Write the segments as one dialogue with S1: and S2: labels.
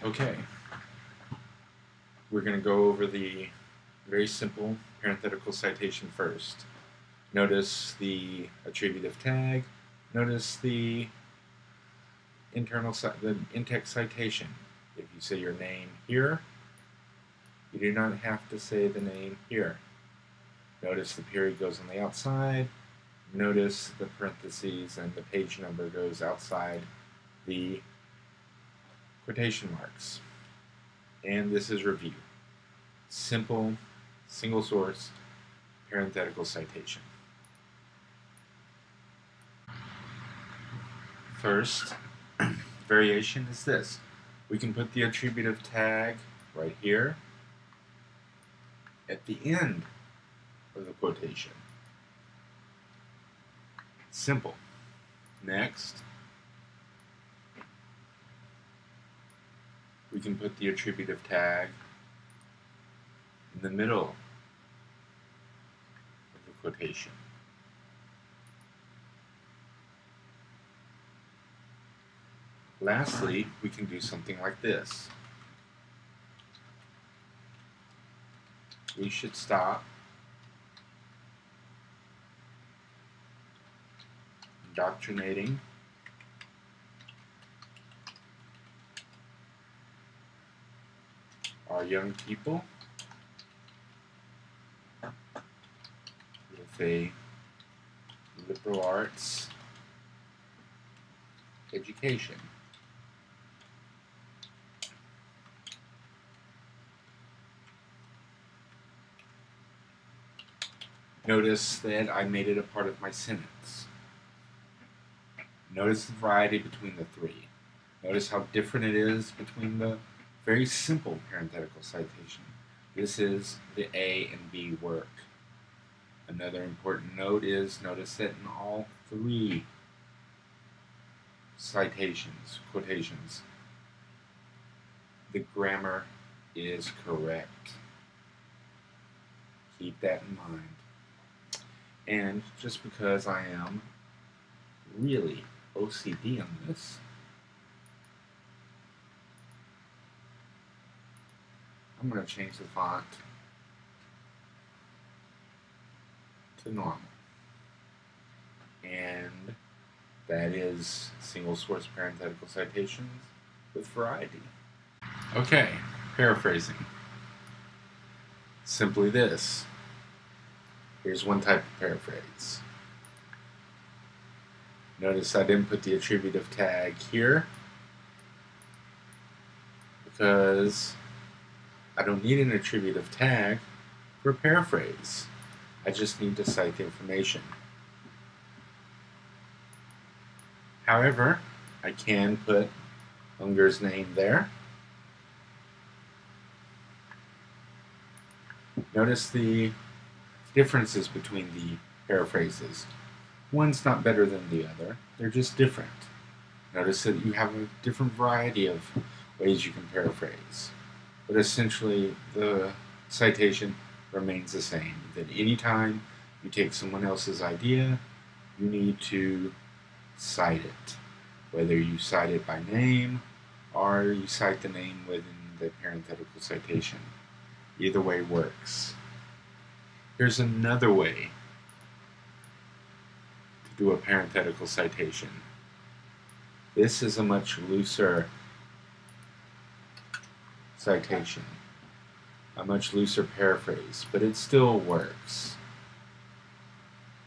S1: Okay, we're going to go over the very simple parenthetical citation first. Notice the attributive tag. Notice the the in-text citation. If you say your name here, you do not have to say the name here. Notice the period goes on the outside. Notice the parentheses and the page number goes outside the quotation marks. And this is review. Simple, single source, parenthetical citation. First, variation is this. We can put the attributive tag right here at the end of the quotation. Simple. Next, we can put the attributive tag in the middle of the quotation. Lastly, we can do something like this. We should stop indoctrinating our young people with a liberal arts education. Notice that I made it a part of my sentence. Notice the variety between the three. Notice how different it is between the very simple parenthetical citation. This is the A and B work. Another important note is notice that in all three citations, quotations, the grammar is correct. Keep that in mind. And just because I am really OCD on this, I'm going to change the font to normal. And that is single source parenthetical citations with variety. Okay, paraphrasing. Simply this. Here's one type of paraphrase. Notice I didn't put the attributive tag here because I don't need an attributive tag for a paraphrase. I just need to cite the information. However, I can put Unger's name there. Notice the differences between the paraphrases. One's not better than the other, they're just different. Notice that you have a different variety of ways you can paraphrase. But essentially, the citation remains the same. That anytime you take someone else's idea, you need to cite it. Whether you cite it by name or you cite the name within the parenthetical citation. Either way works. Here's another way to do a parenthetical citation. This is a much looser citation, a much looser paraphrase, but it still works.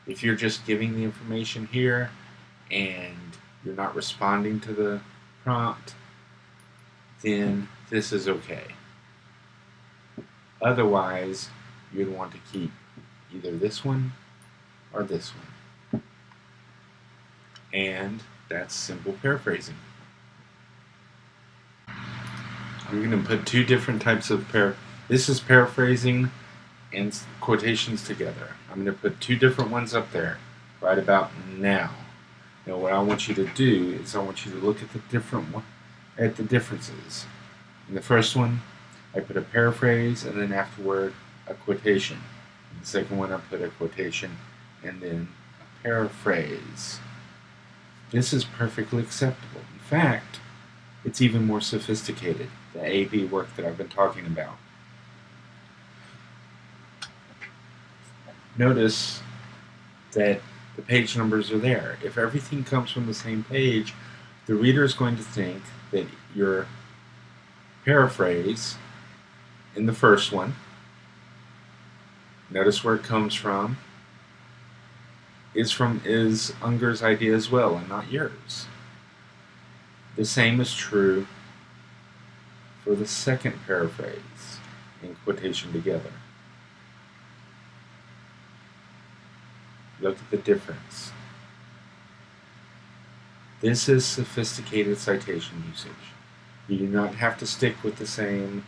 S1: If you're just giving the information here and you're not responding to the prompt, then this is okay. Otherwise, you'd want to keep either this one or this one. And that's simple paraphrasing. I'm going to put two different types of this is paraphrasing and quotations together. I'm going to put two different ones up there right about now. Now what I want you to do is I want you to look at the differences. In the first one, I put a paraphrase and then afterward a quotation. In the second one, I put a quotation and then a paraphrase. This is perfectly acceptable. In fact, it's even more sophisticated, the AP work that I've been talking about. Notice that the page numbers are there. If everything comes from the same page, the reader is going to think that your paraphrase in the first one, notice where it comes from, is Unger's idea as well and not yours. The same is true for the second paraphrase in quotation together. Look at the difference. This is sophisticated citation usage. You do not have to stick with the same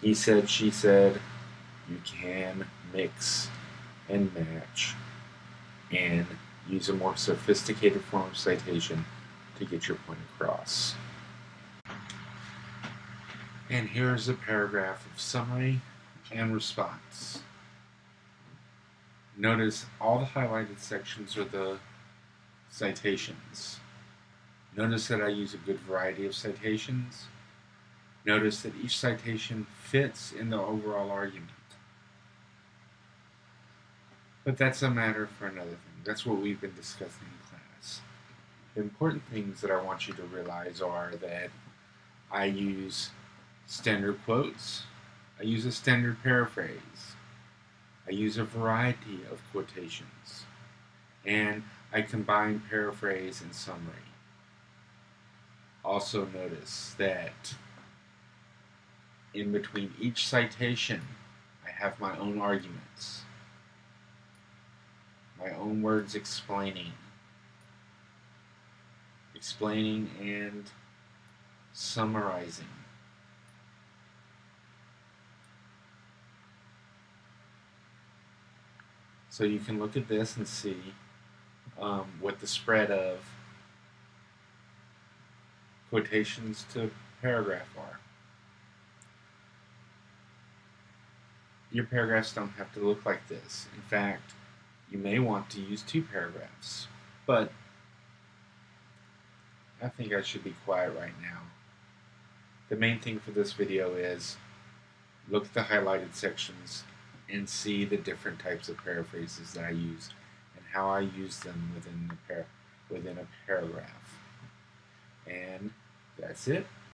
S1: he said, she said. You can mix and match and use a more sophisticated form of citation to get your point across. And here's a paragraph of summary and response. Notice all the highlighted sections are the citations. Notice that I use a good variety of citations. Notice that each citation fits in the overall argument. But that's a matter for another thing. That's what we've been discussing in class. The important things that I want you to realize are that I use standard quotes, I use a standard paraphrase, I use a variety of quotations, and I combine paraphrase and summary. Also notice that in between each citation, I have my own arguments, my own words explaining and summarizing. So you can look at this and see what the spread of quotations to paragraph are. Your paragraphs don't have to look like this. In fact, you may want to use 2 paragraphs, but I think I should be quiet right now. The main thing for this video is look at the highlighted sections and see the different types of paraphrases that I use and how I use them within a paragraph. And that's it.